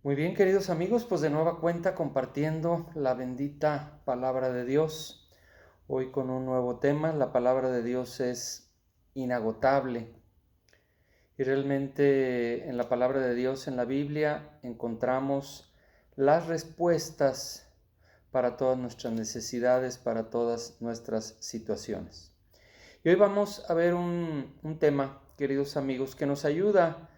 Muy bien, queridos amigos, pues de nueva cuenta compartiendo la bendita palabra de Dios. Hoy con un nuevo tema. La palabra de Dios es inagotable. Y realmente en la palabra de Dios, en la Biblia, encontramos las respuestas para todas nuestras necesidades, para todas nuestras situaciones. Y hoy vamos a ver un tema, queridos amigos, que nos ayuda,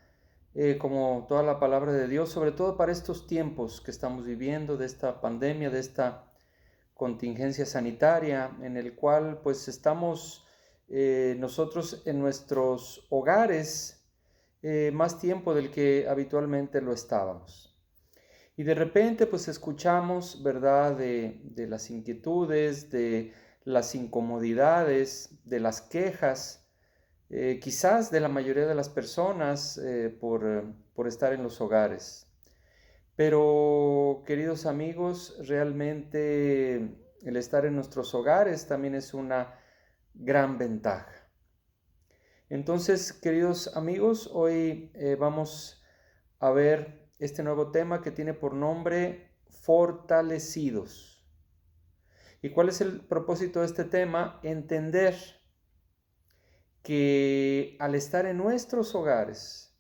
como toda la palabra de Dios, sobre todo para estos tiempos que estamos viviendo, de esta pandemia, de esta contingencia sanitaria, en el cual pues estamos nosotros en nuestros hogares más tiempo del que habitualmente lo estábamos. Y de repente pues escuchamos, ¿verdad?, de las inquietudes, de las incomodidades, de las quejas, quizás de la mayoría de las personas por estar en los hogares. Pero, queridos amigos, realmente el estar en nuestros hogares también es una gran ventaja. Entonces, queridos amigos, hoy vamos a ver este nuevo tema que tiene por nombre fortalecidos. ¿Y cuál es el propósito de este tema? Entender que al estar en nuestros hogares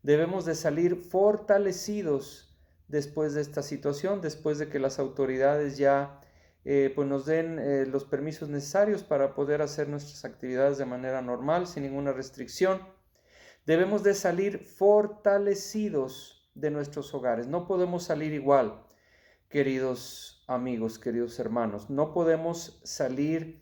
debemos de salir fortalecidos después de esta situación, después de que las autoridades ya pues nos den los permisos necesarios para poder hacer nuestras actividades de manera normal, sin ninguna restricción. Debemos de salir fortalecidos de nuestros hogares. No podemos salir igual, queridos amigos, queridos hermanos. No podemos salir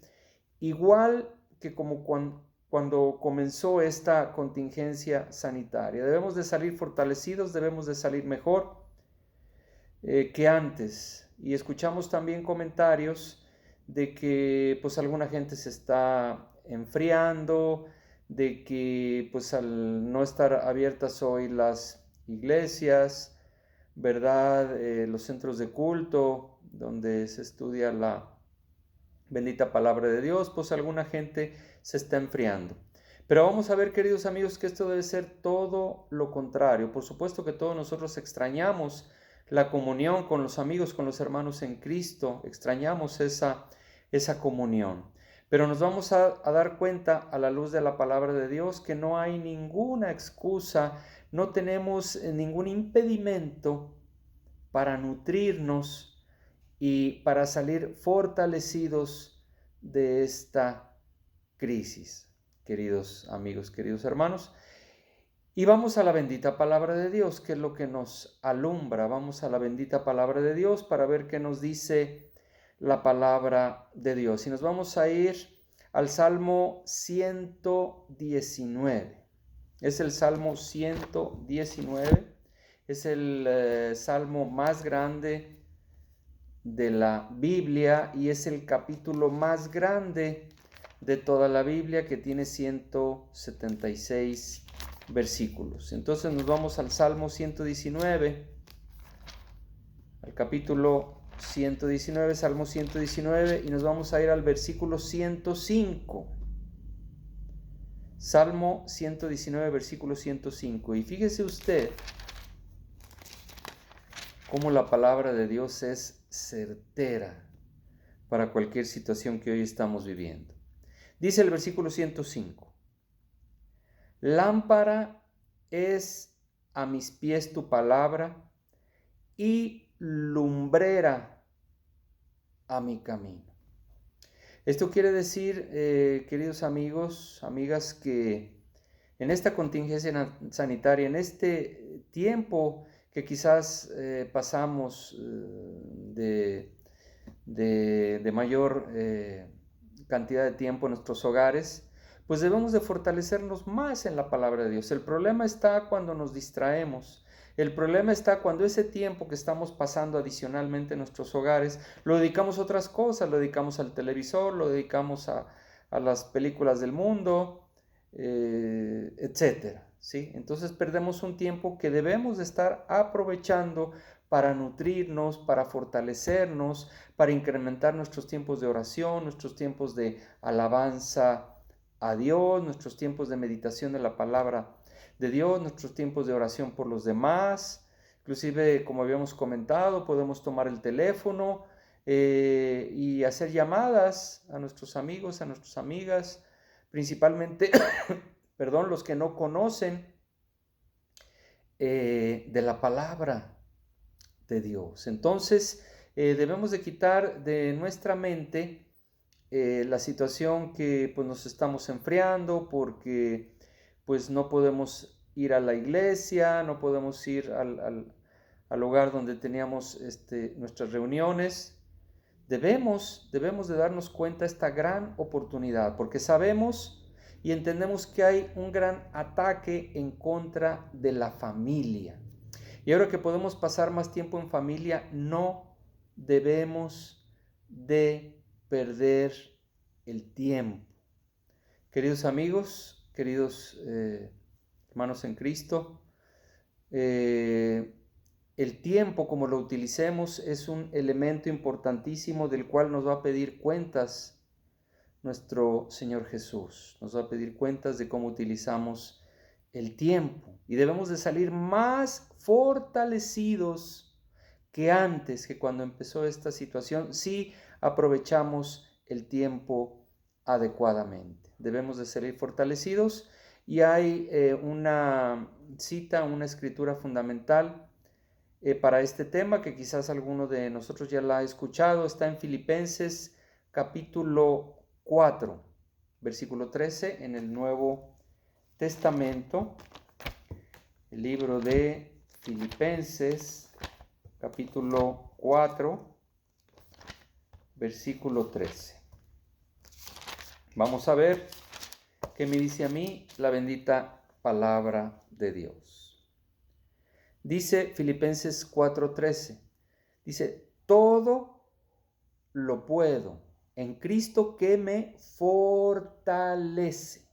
igual que como cuando comenzó esta contingencia sanitaria. Debemos de salir fortalecidos, debemos de salir mejor que antes. Y escuchamos también comentarios de que pues alguna gente se está enfriando, de que pues al no estar abiertas hoy las iglesias, ¿verdad? Los centros de culto donde se estudia la bendita palabra de Dios, pues alguna gente se está enfriando. Pero vamos a ver, queridos amigos, que esto debe ser todo lo contrario. Por supuesto que todos nosotros extrañamos la comunión con los amigos, con los hermanos en Cristo, extrañamos esa comunión. Pero nos vamos a dar cuenta a la luz de la palabra de Dios que no hay ninguna excusa, no tenemos ningún impedimento para nutrirnos y para salir fortalecidos de esta crisis, queridos amigos, queridos hermanos. Y vamos a la bendita palabra de Dios, que es lo que nos alumbra. Vamos a la bendita palabra de Dios para ver qué nos dice la palabra de Dios. Y nos vamos a ir al Salmo 119. Es el Salmo 119. Es el salmo más grande de la Biblia y es el capítulo más grande de toda la Biblia, que tiene 176 versículos. Entonces nos vamos al Salmo 119, al capítulo 119, Salmo 119, y nos vamos a ir al versículo 105. Salmo 119, versículo 105. Y fíjese usted cómo la palabra de Dios es certera para cualquier situación que hoy estamos viviendo. Dice el versículo 105: lámpara es a mis pies tu palabra y lumbrera a mi camino. Esto quiere decir, queridos amigos, amigas, que en esta contingencia sanitaria, en este tiempo que quizás pasamos de mayor cantidad de tiempo en nuestros hogares, pues debemos de fortalecernos más en la palabra de Dios. El problema está cuando nos distraemos. El problema está cuando ese tiempo que estamos pasando adicionalmente en nuestros hogares lo dedicamos a otras cosas, lo dedicamos al televisor, lo dedicamos a las películas del mundo, etcétera, ¿sí? Entonces perdemos un tiempo que debemos de estar aprovechando para nutrirnos, para fortalecernos, para incrementar nuestros tiempos de oración, nuestros tiempos de alabanza a Dios, nuestros tiempos de meditación de la palabra de Dios, nuestros tiempos de oración por los demás, Inclusive, como habíamos comentado, podemos tomar el teléfono y hacer llamadas a nuestros amigos, a nuestras amigas, principalmente, perdón, los que no conocen de la palabra de Dios. Entonces, debemos de quitar de nuestra mente la situación que pues nos estamos enfriando porque pues no podemos ir a la iglesia, no podemos ir al lugar donde teníamos nuestras reuniones. Debemos de darnos cuenta de esta gran oportunidad porque sabemos y entendemos que hay un gran ataque en contra de la familia. Y ahora que podemos pasar más tiempo en familia, no debemos de perder el tiempo. Queridos amigos, queridos hermanos en Cristo, el tiempo como lo utilicemos es un elemento importantísimo del cual nos va a pedir cuentas nuestro Señor Jesús. Nos va a pedir cuentas de cómo utilizamos el tiempo y debemos de salir más fortalecidos que antes, que cuando empezó esta situación, si aprovechamos el tiempo adecuadamente. Debemos de salir fortalecidos y hay una cita, una escritura fundamental para este tema que quizás alguno de nosotros ya la ha escuchado. Está en Filipenses capítulo 4, versículo 13 en el Nuevo Testamento, el libro de Filipenses, capítulo 4, versículo 13. Vamos a ver qué me dice a mí la bendita palabra de Dios. Dice Filipenses 4:13, dice, todo lo puedo en Cristo que me fortalece.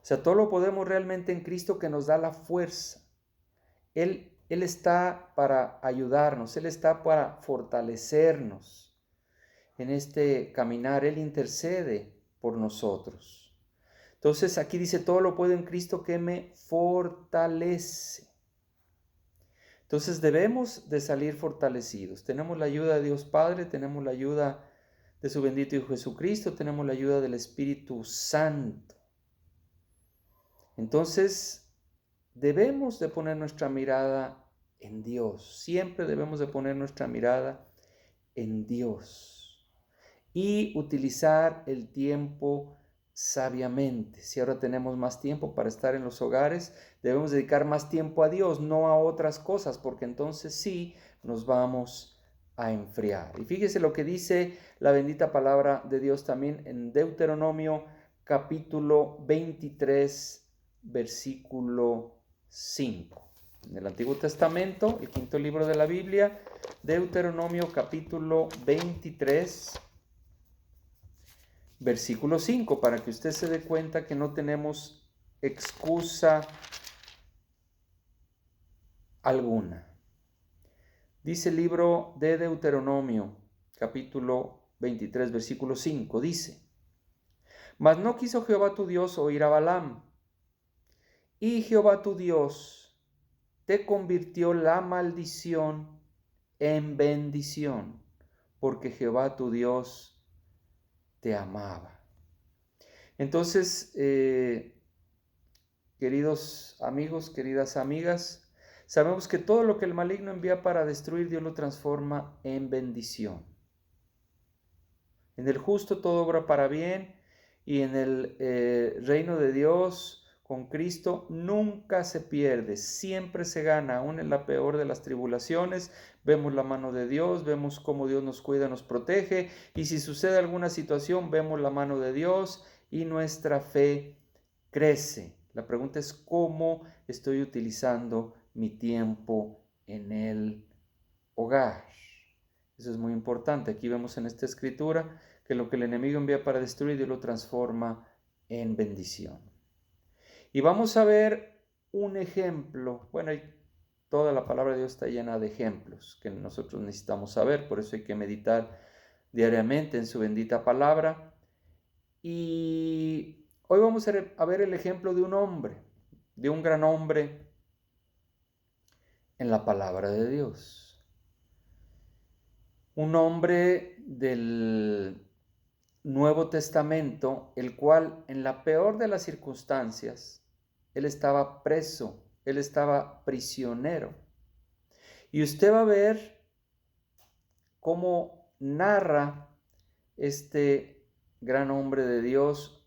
O sea, todo lo podemos realmente en Cristo que nos da la fuerza. Él está para ayudarnos, Él está para fortalecernos en este caminar. Él intercede por nosotros. Entonces aquí dice, todo lo puedo en Cristo que me fortalece. Entonces debemos de salir fortalecidos. Tenemos la ayuda de Dios Padre, tenemos la ayuda de su bendito Hijo Jesucristo, tenemos la ayuda del Espíritu Santo. Entonces debemos de poner nuestra mirada en Dios. Siempre debemos de poner nuestra mirada en Dios y utilizar el tiempo sabiamente. Si ahora tenemos más tiempo para estar en los hogares, debemos dedicar más tiempo a Dios, no a otras cosas, porque entonces sí nos vamos a enfriar. Y fíjese lo que dice la bendita palabra de Dios también en Deuteronomio capítulo 23, versículo 5. En el Antiguo Testamento, el quinto libro de la Biblia, Deuteronomio capítulo 23, versículo 5, para que usted se dé cuenta que no tenemos excusa alguna. Dice el libro de Deuteronomio, capítulo 23, versículo 5, dice, mas no quiso Jehová tu Dios oír a Balaam, y Jehová tu Dios te convirtió la maldición en bendición, porque Jehová tu Dios te amaba. Entonces, queridos amigos, queridas amigas, sabemos que todo lo que el maligno envía para destruir, Dios lo transforma en bendición. En el justo todo obra para bien, y en el reino de Dios con Cristo nunca se pierde, siempre se gana. Aún en la peor de las tribulaciones vemos la mano de Dios, vemos cómo Dios nos cuida, nos protege, y si sucede alguna situación vemos la mano de Dios y nuestra fe crece. La pregunta es cómo estoy utilizando mi tiempo en el hogar. Eso es muy importante. Aquí vemos en esta escritura que lo que el enemigo envía para destruir, Dios lo transforma en bendición. Y vamos a ver un ejemplo. Bueno, toda la palabra de Dios está llena de ejemplos que nosotros necesitamos saber, por eso hay que meditar diariamente en su bendita palabra. Y hoy vamos a ver el ejemplo de un hombre, de un gran hombre en la palabra de Dios. Un hombre del Nuevo Testamento, el cual en la peor de las circunstancias, él estaba preso, él estaba prisionero. Y usted va a ver cómo narra este gran hombre de Dios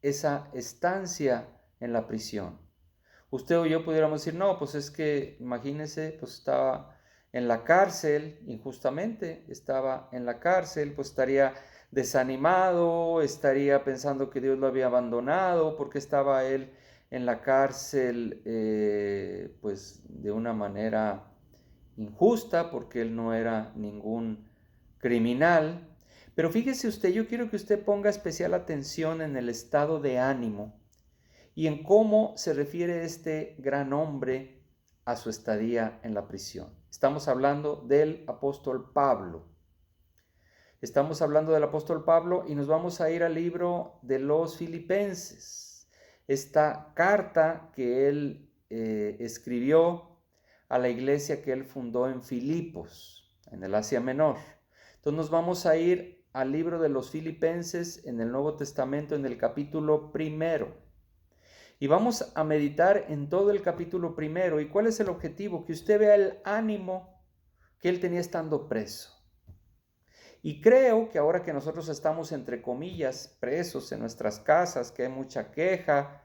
esa estancia en la prisión. Usted o yo pudiéramos decir, no, pues es que imagínese, pues estaba en la cárcel, injustamente, estaba en la cárcel, pues estaría desanimado, estaría pensando que Dios lo había abandonado, porque estaba él en la cárcel, pues de una manera injusta, porque él no era ningún criminal. Pero fíjese usted, yo quiero que usted ponga especial atención en el estado de ánimo y en cómo se refiere este gran hombre a su estadía en la prisión. Estamos hablando del apóstol Pablo. Estamos hablando del apóstol Pablo y nos vamos a ir al libro de los Filipenses. Esta carta que él escribió a la iglesia que él fundó en Filipos, en el Asia Menor. Entonces nos vamos a ir al libro de los Filipenses en el Nuevo Testamento, en el capítulo 1. Y vamos a meditar en todo el capítulo 1. ¿Y cuál es el objetivo? Que usted vea el ánimo que él tenía estando preso. Y creo que ahora que nosotros estamos, entre comillas, presos en nuestras casas, que hay mucha queja,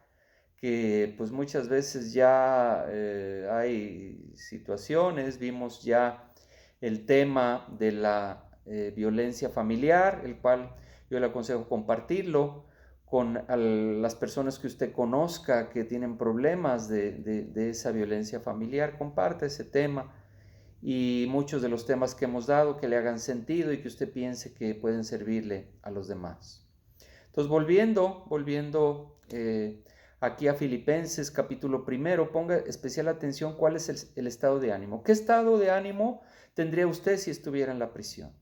que pues muchas veces ya hay situaciones, vimos ya el tema de la violencia familiar, el cual yo le aconsejo compartirlo con las personas que usted conozca que tienen problemas de esa violencia familiar. Comparte ese tema y muchos de los temas que hemos dado que le hagan sentido y que usted piense que pueden servirle a los demás. Entonces, volviendo aquí a Filipenses capítulo 1, ponga especial atención cuál es el estado de ánimo. ¿Qué estado de ánimo tendría usted si estuviera en la prisión?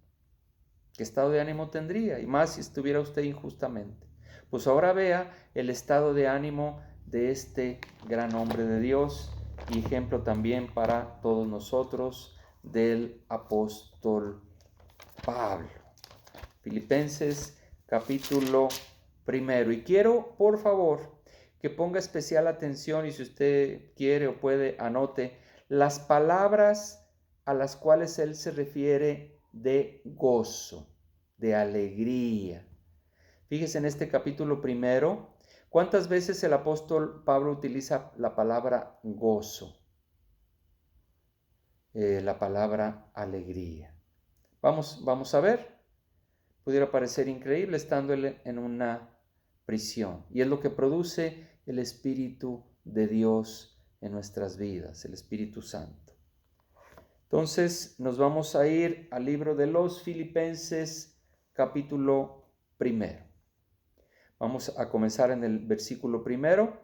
¿Qué estado de ánimo tendría? Y más si estuviera usted injustamente. Pues ahora vea el estado de ánimo de este gran hombre de Dios y ejemplo también para todos nosotros del apóstol Pablo. Filipenses capítulo 1. Y quiero, por favor, que ponga especial atención y si usted quiere o puede, anote las palabras a las cuales él se refiere de gozo, de alegría. Fíjese en este capítulo 1, ¿cuántas veces el apóstol Pablo utiliza la palabra gozo? La palabra alegría. Vamos a ver. Pudiera parecer increíble estando él en una prisión. Y es lo que produce el Espíritu de Dios en nuestras vidas, el Espíritu Santo. Entonces nos vamos a ir al libro de los Filipenses capítulo 1. Vamos a comenzar en el versículo 1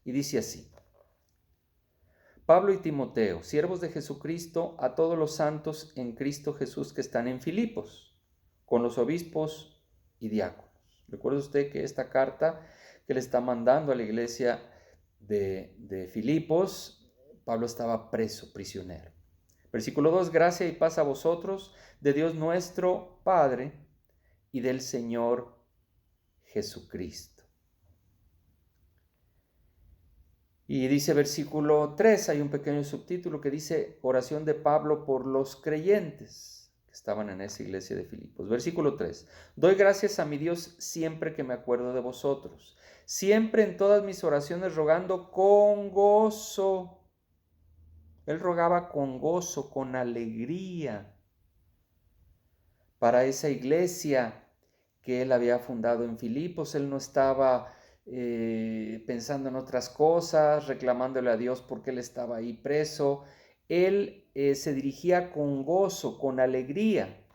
y dice así: Pablo y Timoteo, siervos de Jesucristo, a todos los santos en Cristo Jesús que están en Filipos, con los obispos y diáconos. Recuerde usted que esta carta que le está mandando a la iglesia de Filipos, Pablo estaba preso, prisionero. Versículo 2, gracia y paz a vosotros, de Dios nuestro Padre y del Señor Jesucristo. Y dice versículo 3, hay un pequeño subtítulo que dice oración de Pablo por los creyentes que estaban en esa iglesia de Filipos. Versículo 3, doy gracias a mi Dios siempre que me acuerdo de vosotros, siempre en todas mis oraciones rogando con gozo. Él rogaba con gozo, con alegría para esa iglesia que él había fundado en Filipos. Él no estaba pensando en otras cosas, reclamándole a Dios porque él estaba ahí preso. Él se dirigía con gozo, con alegría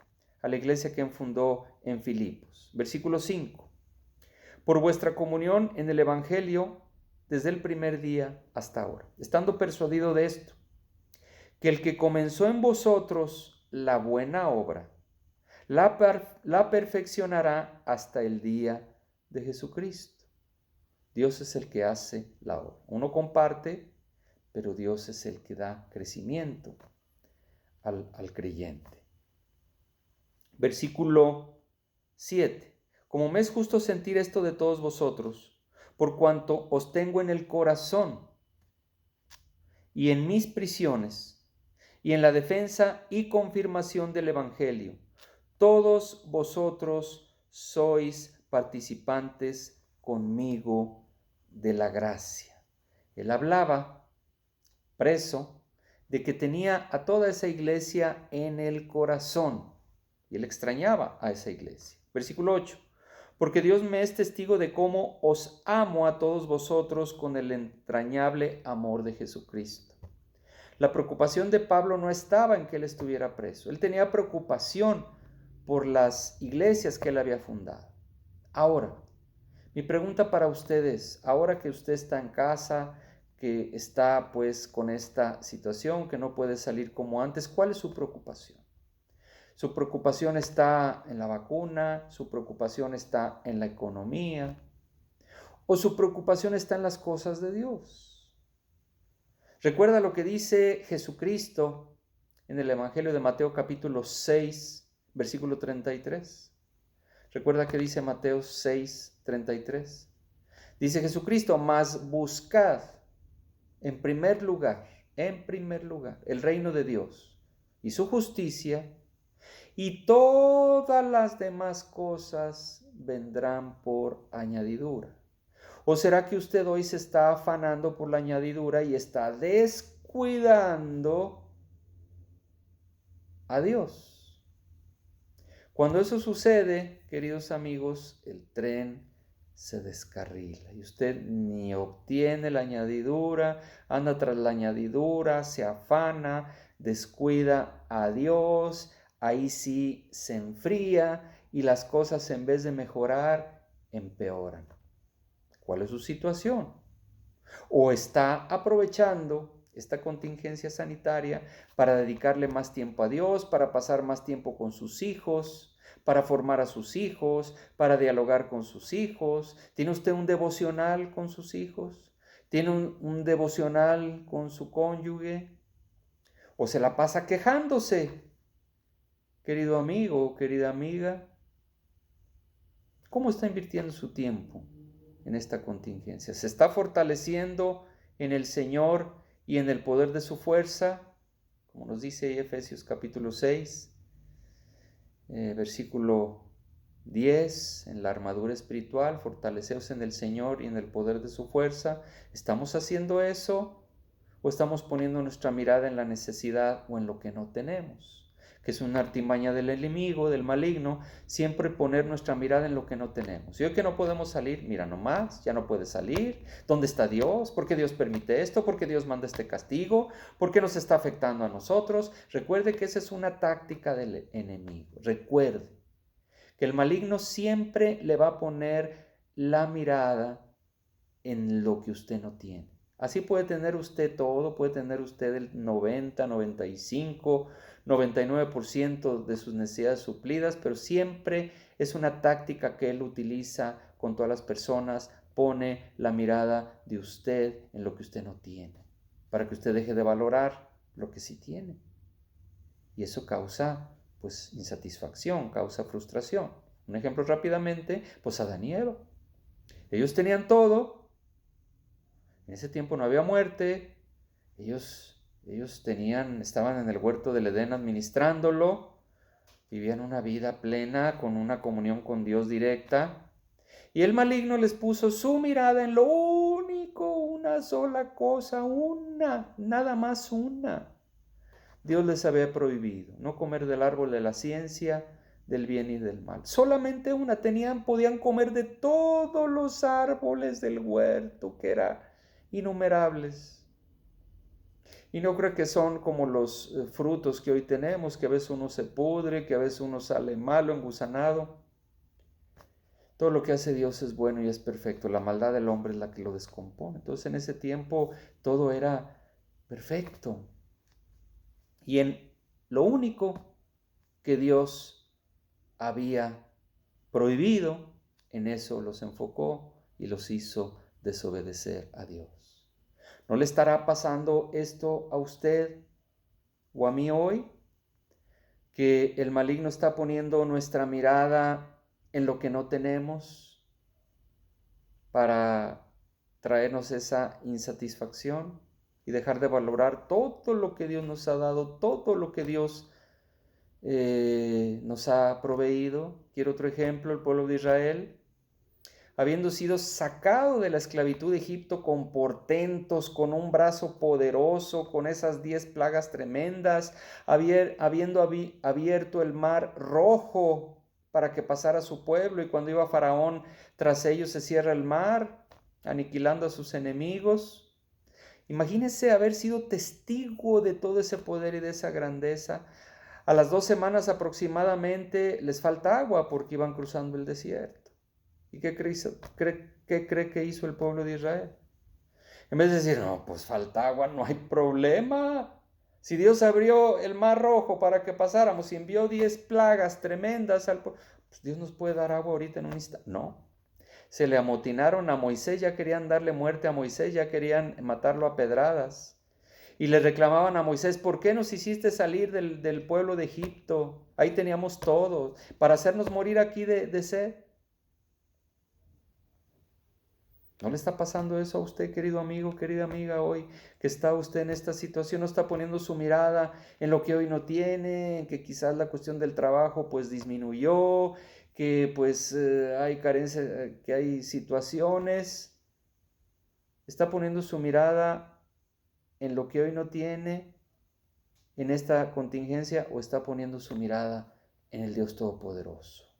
a la iglesia que él fundó en Filipos. Versículo 5. Por vuestra comunión en el Evangelio desde el primer día hasta ahora, estando persuadido de esto, que el que comenzó en vosotros la buena obra, la perfeccionará hasta el día de Jesucristo. Dios es el que hace la obra. Uno comparte, pero Dios es el que da crecimiento al creyente. Versículo 7. Como me es justo sentir esto de todos vosotros, por cuanto os tengo en el corazón y en mis prisiones, y en la defensa y confirmación del Evangelio. Todos vosotros sois participantes conmigo de la gracia. Él hablaba, preso, de que tenía a toda esa iglesia en el corazón, y él extrañaba a esa iglesia. Versículo 8. Porque Dios me es testigo de cómo os amo a todos vosotros con el entrañable amor de Jesucristo. La preocupación de Pablo no estaba en que él estuviera preso. Él tenía preocupación por las iglesias que él había fundado. Ahora, mi pregunta para ustedes, ahora que usted está en casa, que está pues con esta situación, que no puede salir como antes, ¿cuál es su preocupación? Su preocupación está en la vacuna, su preocupación está en la economía, o su preocupación está en las cosas de Dios. Recuerda lo que dice Jesucristo en el Evangelio de Mateo capítulo 6, versículo 33. Recuerda que dice Mateo 6, 33. Dice Jesucristo, mas buscad en primer lugar, el reino de Dios y su justicia, y todas las demás cosas vendrán por añadidura. ¿O será que usted hoy se está afanando por la añadidura y está descuidando a Dios? Cuando eso sucede, queridos amigos, el tren se descarrila y usted ni obtiene la añadidura, anda tras la añadidura, se afana, descuida a Dios, ahí sí se enfría y las cosas en vez de mejorar, empeoran. ¿Cuál es su situación? ¿O está aprovechando esta contingencia sanitaria para dedicarle más tiempo a Dios, para pasar más tiempo con sus hijos, para formar a sus hijos, para dialogar con sus hijos? ¿Tiene usted un devocional con sus hijos? ¿Tiene un devocional con su cónyuge? ¿O se la pasa quejándose? Querido amigo, querida amiga, ¿cómo está invirtiendo su tiempo en esta contingencia? ¿Se está fortaleciendo en el Señor y en el poder de su fuerza? Como nos dice Efesios capítulo 6, versículo 10, en la armadura espiritual, fortaleceos en el Señor y en el poder de su fuerza. ¿Estamos haciendo eso o estamos poniendo nuestra mirada en la necesidad o en lo que no tenemos? Que es una artimaña del enemigo, del maligno, siempre poner nuestra mirada en lo que no tenemos. Y hoy que no podemos salir, mira nomás, ya no puedes salir. ¿Dónde está Dios? ¿Por qué Dios permite esto? ¿Por qué Dios manda este castigo? ¿Por qué nos está afectando a nosotros? Recuerde que esa es una táctica del enemigo. Recuerde que el maligno siempre le va a poner la mirada en lo que usted no tiene. Así puede tener usted todo, puede tener usted el 90, 95, 99% de sus necesidades suplidas, pero siempre es una táctica que él utiliza con todas las personas, pone la mirada de usted en lo que usted no tiene, para que usted deje de valorar lo que sí tiene. Y eso causa, pues, insatisfacción, causa frustración. Un ejemplo rápidamente, pues Adán y Eva. Ellos tenían todo. En ese tiempo no había muerte, ellos estaban en el huerto del Edén administrándolo, vivían una vida plena con una comunión con Dios directa, y el maligno les puso su mirada en lo único, una sola cosa, nada más una. Dios les había prohibido no comer del árbol de la ciencia, del bien y del mal. Solamente una, podían comer de todos los árboles del huerto, que era innumerables. Y no creo que son como los frutos que hoy tenemos, que a veces uno se pudre, que a veces uno sale malo, engusanado. Todo lo que hace Dios es bueno y es perfecto. La maldad del hombre es la que lo descompone. Entonces en ese tiempo todo era perfecto. Y en lo único que Dios había prohibido, en eso los enfocó y los hizo desobedecer a Dios. ¿No le estará pasando esto a usted o a mí hoy? Que el maligno está poniendo nuestra mirada en lo que no tenemos para traernos esa insatisfacción y dejar de valorar todo lo que Dios nos ha dado, todo lo que Dios nos ha proveído. Quiero otro ejemplo: el pueblo de Israel, habiendo sido sacado de la esclavitud de Egipto con portentos, con un brazo poderoso, con esas 10 plagas tremendas, habiendo abierto el mar rojo para que pasara su pueblo, y cuando iba Faraón tras ellos se cierra el mar, aniquilando a sus enemigos. Imagínense haber sido testigo de todo ese poder y de esa grandeza. A las 2 semanas aproximadamente les falta agua porque iban cruzando el desierto. ¿Y qué cree que hizo el pueblo de Israel? En vez de decir, no, pues falta agua, no hay problema. Si Dios abrió el mar rojo para que pasáramos y envió 10 plagas tremendas al pueblo, pues Dios nos puede dar agua ahorita en un instante. No. Se le amotinaron a Moisés, ya querían darle muerte a Moisés, ya querían matarlo a pedradas. Y le reclamaban a Moisés: ¿por qué nos hiciste salir del pueblo de Egipto? Ahí teníamos todo, para hacernos morir aquí de sed. ¿No le está pasando eso a usted, querido amigo, querida amiga, hoy que está usted en esta situación? ¿No está poniendo su mirada en lo que hoy no tiene, en que quizás la cuestión del trabajo pues disminuyó, que pues hay carencia, que hay situaciones? ¿Está poniendo su mirada en lo que hoy no tiene, en esta contingencia, o está poniendo su mirada en el Dios Todopoderoso?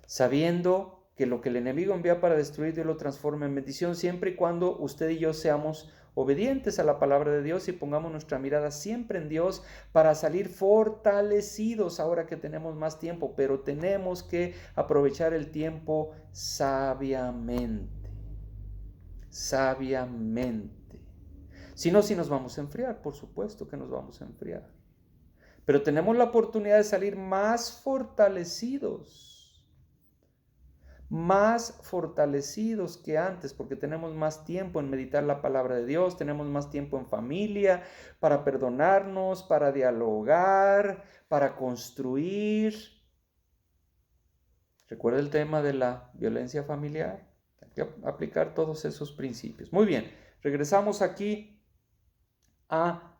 Sabiendo que lo que el enemigo envía para destruir, Dios lo transforma en bendición, siempre y cuando usted y yo seamos obedientes a la palabra de Dios y pongamos nuestra mirada siempre en Dios para salir fortalecidos ahora que tenemos más tiempo. Pero tenemos que aprovechar el tiempo sabiamente, sabiamente. Si no, si nos vamos a enfriar, por supuesto que nos vamos a enfriar. Pero tenemos la oportunidad de salir más fortalecidos que antes, porque tenemos más tiempo en meditar la palabra de Dios, tenemos más tiempo en familia, para perdonarnos, para dialogar, para construir. Recuerda el tema de la violencia familiar. Hay que aplicar todos esos principios. Muy bien, regresamos aquí a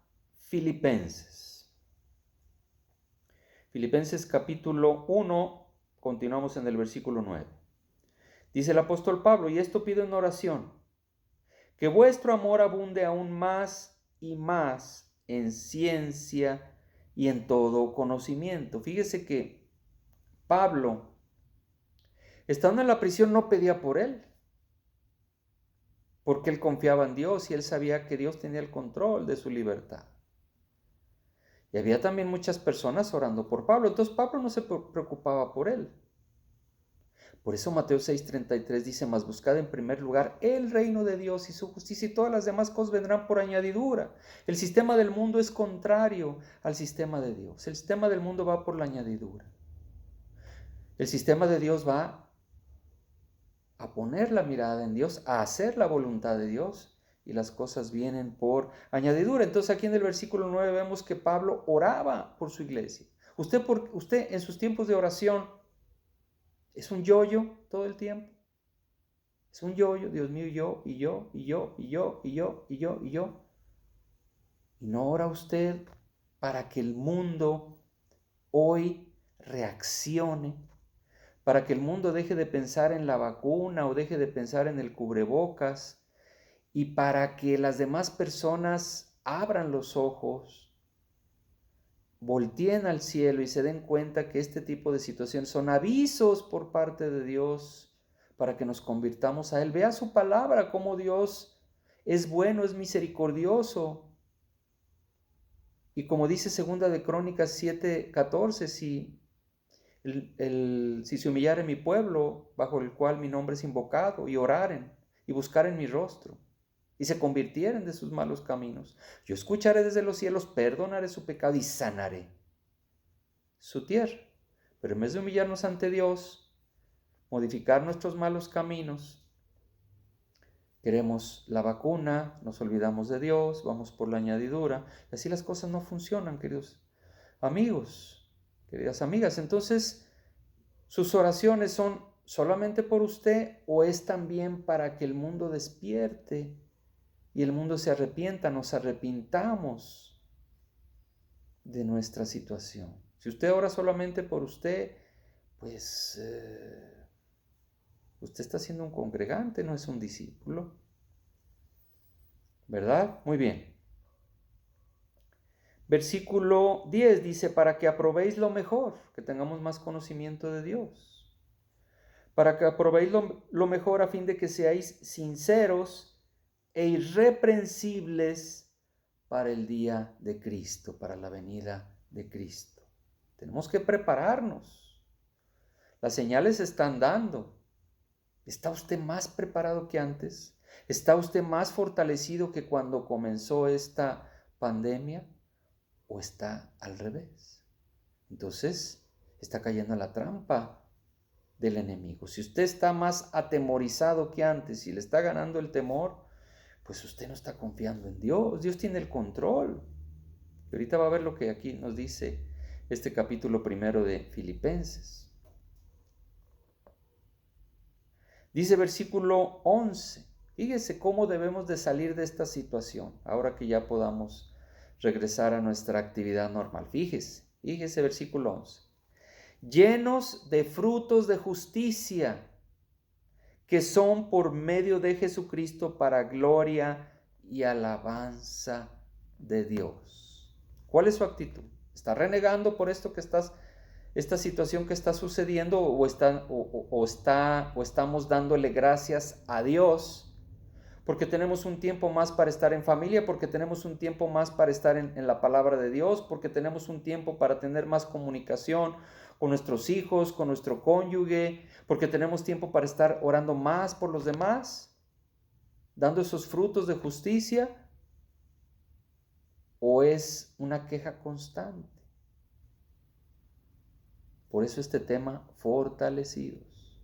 Filipenses. Filipenses capítulo 1, continuamos en el versículo 9. Dice el apóstol Pablo: y esto pido en oración, que vuestro amor abunde aún más y más en ciencia y en todo conocimiento. Fíjese que Pablo, estando en la prisión, no pedía por él, porque él confiaba en Dios y él sabía que Dios tenía el control de su libertad. Y había también muchas personas orando por Pablo, entonces Pablo no se preocupaba por él. Por eso Mateo 6:33 dice: mas buscad en primer lugar el reino de Dios y su justicia, y todas las demás cosas vendrán por añadidura. El sistema del mundo es contrario al sistema de Dios. El sistema del mundo va por la añadidura. El sistema de Dios va a poner la mirada en Dios, a hacer la voluntad de Dios, y las cosas vienen por añadidura. Entonces aquí en el versículo 9 vemos que Pablo oraba por su iglesia. Usted en sus tiempos de oración es un yo-yo todo el tiempo. Es un yo-yo, Dios mío, yo. Y no ora usted para que el mundo hoy reaccione, para que el mundo deje de pensar en la vacuna o deje de pensar en el cubrebocas, y para que las demás personas abran los ojos, volteen al cielo y se den cuenta que este tipo de situaciones son avisos por parte de Dios para que nos convirtamos a Él. Vea su palabra, cómo Dios es bueno, es misericordioso. Y como dice segunda de Crónicas 7:14, si se humillare mi pueblo, bajo el cual mi nombre es invocado, y oraren y buscaren mi rostro, y se convirtieren de sus malos caminos, yo escucharé desde los cielos, perdonaré su pecado y sanaré su tierra. Pero en vez de humillarnos ante Dios, modificar nuestros malos caminos, Queremos la vacuna, nos olvidamos de Dios, vamos por la añadidura. Y así las cosas no funcionan, queridos amigos, queridas amigas. Entonces, ¿sus oraciones son solamente por usted o es también para que el mundo despierte y el mundo se arrepienta, nos arrepintamos de nuestra situación? Si usted ora solamente por usted, pues usted está siendo un congregante, no es un discípulo, ¿verdad? Muy bien. Versículo 10 dice, para que aprobéis lo mejor, que tengamos más conocimiento de Dios, para que aprobéis lo mejor a fin de que seáis sinceros e irreprensibles para el día de Cristo, para la venida de Cristo. Tenemos que prepararnos. Las señales se están dando. ¿Está usted más preparado que antes? ¿Está usted más fortalecido que cuando comenzó esta pandemia? ¿O está al revés? Entonces, está cayendo en la trampa del enemigo. Si usted está más atemorizado que antes y le está ganando el temor, pues usted no está confiando en Dios. Dios tiene el control. Y ahorita va a ver lo que aquí nos dice este capítulo 1 de Filipenses. Dice versículo 11. Fíjese cómo debemos de salir de esta situación, ahora que ya podamos regresar a nuestra actividad normal. Fíjese versículo 11. Llenos de frutos de justicia, que son por medio de Jesucristo para gloria y alabanza de Dios. ¿Cuál es su actitud? ¿Está renegando por esta situación que está sucediendo o estamos dándole gracias a Dios porque tenemos un tiempo más para estar en familia, porque tenemos un tiempo más para estar en la palabra de Dios, porque tenemos un tiempo para tener más comunicación con nuestros hijos, con nuestro cónyuge, porque tenemos tiempo para estar orando más por los demás, dando esos frutos de justicia? ¿O es una queja constante? Por eso este tema, fortalecidos.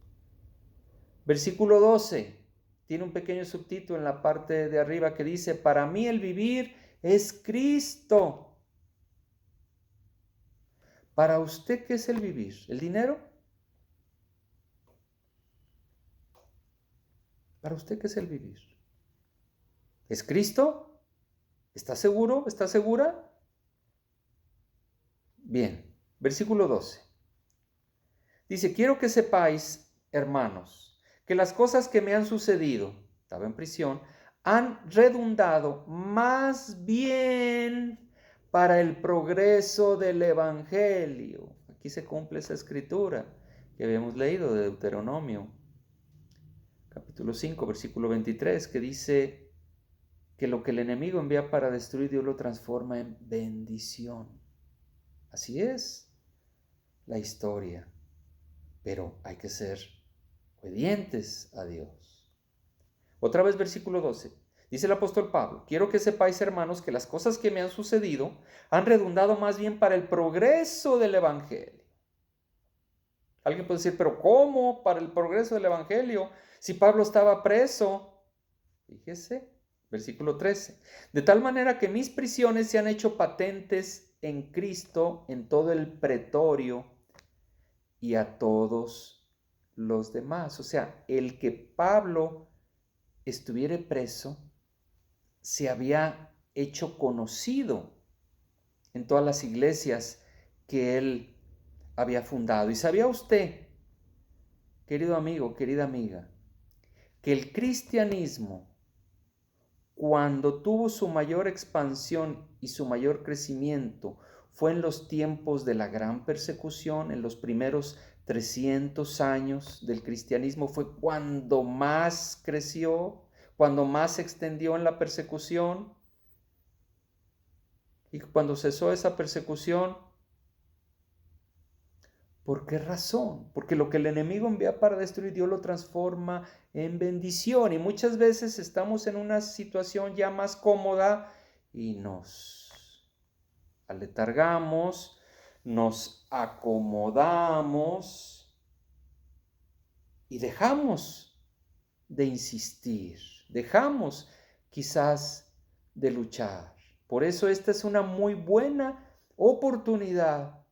Versículo 12. Tiene un pequeño subtítulo en la parte de arriba que dice, para mí el vivir es Cristo. ¿Para usted qué es el vivir? ¿El dinero? ¿Para usted qué es el vivir? ¿Es Cristo? ¿Está seguro? ¿Está segura? Bien, versículo 12. Dice, quiero que sepáis, hermanos, que las cosas que me han sucedido, estaba en prisión, han redundado más bien para el progreso del Evangelio. Aquí se cumple esa escritura que habíamos leído de Deuteronomio, capítulo 5, versículo 23, que dice que lo que el enemigo envía para destruir, Dios lo transforma en bendición. Así es la historia, pero hay que ser obedientes a Dios. Otra vez versículo 12. Dice el apóstol Pablo, quiero que sepáis, hermanos, que las cosas que me han sucedido han redundado más bien para el progreso del Evangelio. Alguien puede decir, pero ¿cómo para el progreso del Evangelio? Si Pablo estaba preso. Fíjese, versículo 13. De tal manera que mis prisiones se han hecho patentes en Cristo en todo el pretorio y a todos los demás. O sea, el que Pablo estuviera preso se había hecho conocido en todas las iglesias que él había fundado. ¿Y sabía usted, querido amigo, querida amiga, que el cristianismo, cuando tuvo su mayor expansión y su mayor crecimiento, fue en los tiempos de la gran persecución, en los primeros 300 años del cristianismo? Fue cuando más creció, cuando más se extendió en la persecución. Y cuando cesó esa persecución, ¿por qué razón? Porque lo que el enemigo envía para destruir, Dios lo transforma en bendición. Y muchas veces estamos en una situación ya más cómoda y nos aletargamos, nos acomodamos y dejamos de insistir, dejamos quizás de luchar. Por eso esta es una muy buena oportunidad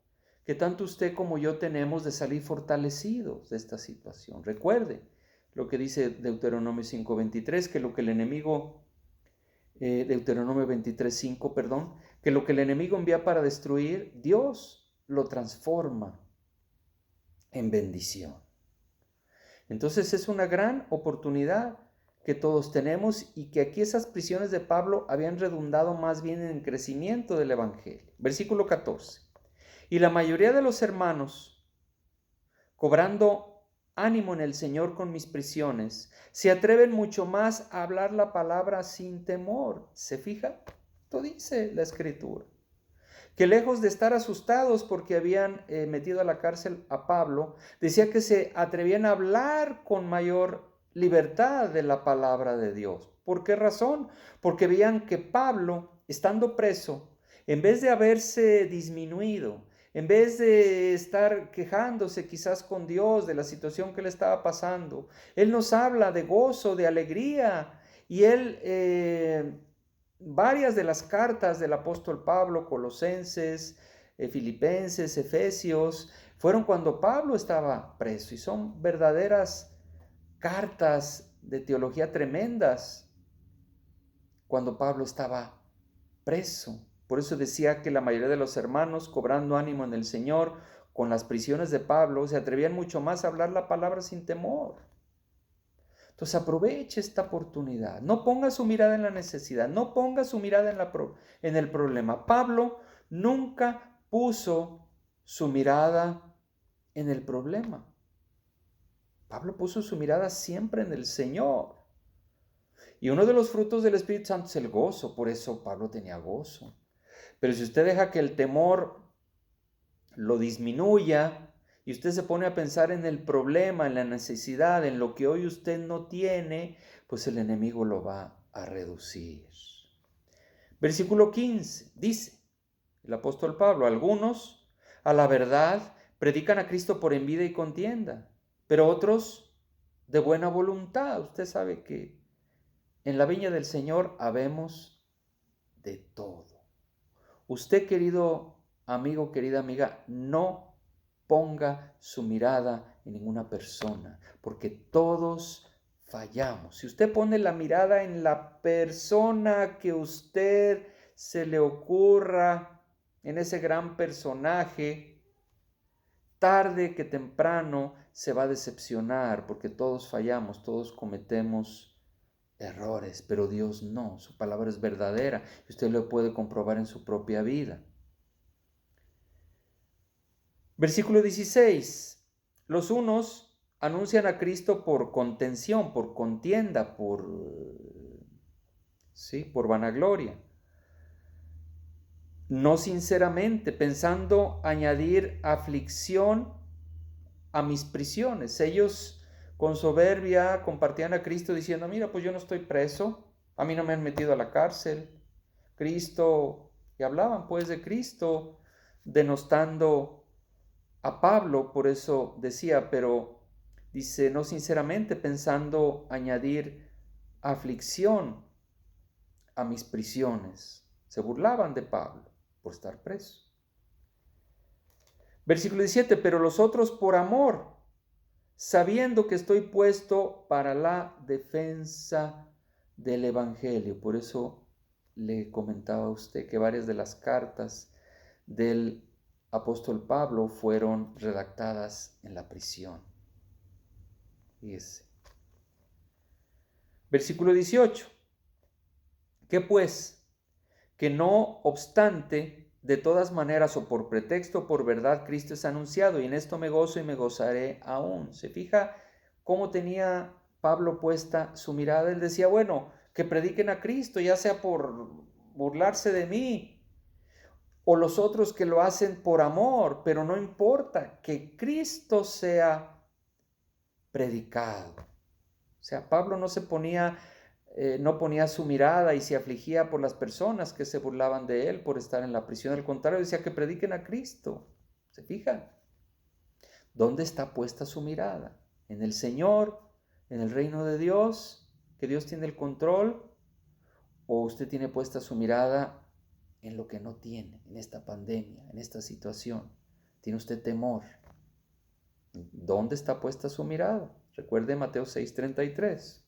que tanto usted como yo tenemos de salir fortalecidos de esta situación. Recuerde lo que dice Deuteronomio 5:23, que lo que el enemigo, Deuteronomio 23:5, perdón, que lo que el enemigo envía para destruir, Dios lo transforma en bendición. Entonces es una gran oportunidad que todos tenemos y que aquí esas prisiones de Pablo habían redundado más bien en el crecimiento del Evangelio. Versículo 14. Y la mayoría de los hermanos, cobrando ánimo en el Señor con mis prisiones, se atreven mucho más a hablar la palabra sin temor. ¿Se fija? Esto dice la Escritura. Que lejos de estar asustados porque habían metido a la cárcel a Pablo, decía que se atrevían a hablar con mayor libertad de la palabra de Dios. ¿Por qué razón? Porque veían que Pablo, estando preso, en vez de haberse disminuido, en vez de estar quejándose quizás con Dios de la situación que le estaba pasando, él nos habla de gozo, de alegría, y él varias de las cartas del apóstol Pablo, Colosenses, Filipenses, Efesios, fueron cuando Pablo estaba preso y son verdaderas cartas de teología tremendas cuando Pablo estaba preso. Por eso decía que la mayoría de los hermanos, cobrando ánimo en el Señor, con las prisiones de Pablo, se atrevían mucho más a hablar la palabra sin temor. Entonces aproveche esta oportunidad. No ponga su mirada en la necesidad, no ponga su mirada en el problema. Pablo nunca puso su mirada en el problema. Pablo puso su mirada siempre en el Señor. Y uno de los frutos del Espíritu Santo es el gozo, por eso Pablo tenía gozo. Pero si usted deja que el temor lo disminuya, y usted se pone a pensar en el problema, en la necesidad, en lo que hoy usted no tiene, pues el enemigo lo va a reducir. Versículo 15 dice el apóstol Pablo: algunos a la verdad predican a Cristo por envidia y contienda, pero otros de buena voluntad. Usted sabe que en la viña del Señor habemos de todo. Usted, querido amigo, querida amiga, no ponga su mirada en ninguna persona, porque todos fallamos. Si usted pone la mirada en la persona que usted se le ocurra, en ese gran personaje, tarde que temprano se va a decepcionar, porque todos fallamos, todos cometemos errores, pero Dios no, su palabra es verdadera y usted lo puede comprobar en su propia vida. Versículo 16. Los unos anuncian a Cristo por contención, por contienda, por vanagloria. No sinceramente, pensando añadir aflicción a mis prisiones. Ellos con soberbia compartían a Cristo diciendo: mira, pues yo no estoy preso, a mí no me han metido a la cárcel. Cristo, y hablaban pues de Cristo, denostando a Pablo. Por eso decía, pero dice, no sinceramente, pensando añadir aflicción a mis prisiones. Se burlaban de Pablo por estar preso. Versículo 17, pero los otros por amor, sabiendo que estoy puesto para la defensa del Evangelio. Por eso le comentaba a usted que varias de las cartas del apóstol Pablo fueron redactadas en la prisión. Fíjese. Versículo 18. ¿Qué pues? Que no obstante, de todas maneras, o por pretexto o por verdad, Cristo es anunciado, y en esto me gozo y me gozaré aún. ¿Se fija cómo tenía Pablo puesta su mirada? Él decía, bueno, que prediquen a Cristo, ya sea por burlarse de mí, o los otros que lo hacen por amor, pero no importa, que Cristo sea predicado. O sea, Pablo no se ponía, no ponía su mirada y se afligía por las personas que se burlaban de él por estar en la prisión. Al contrario, decía que prediquen a Cristo. ¿Se fijan? ¿Dónde está puesta su mirada? ¿En el Señor? ¿En el reino de Dios? que Dios tiene el control, o usted tiene puesta su mirada en lo que no tiene, en esta pandemia, en esta situación? ¿Tiene usted temor? ¿Dónde está puesta su mirada? Recuerde Mateo 6:33.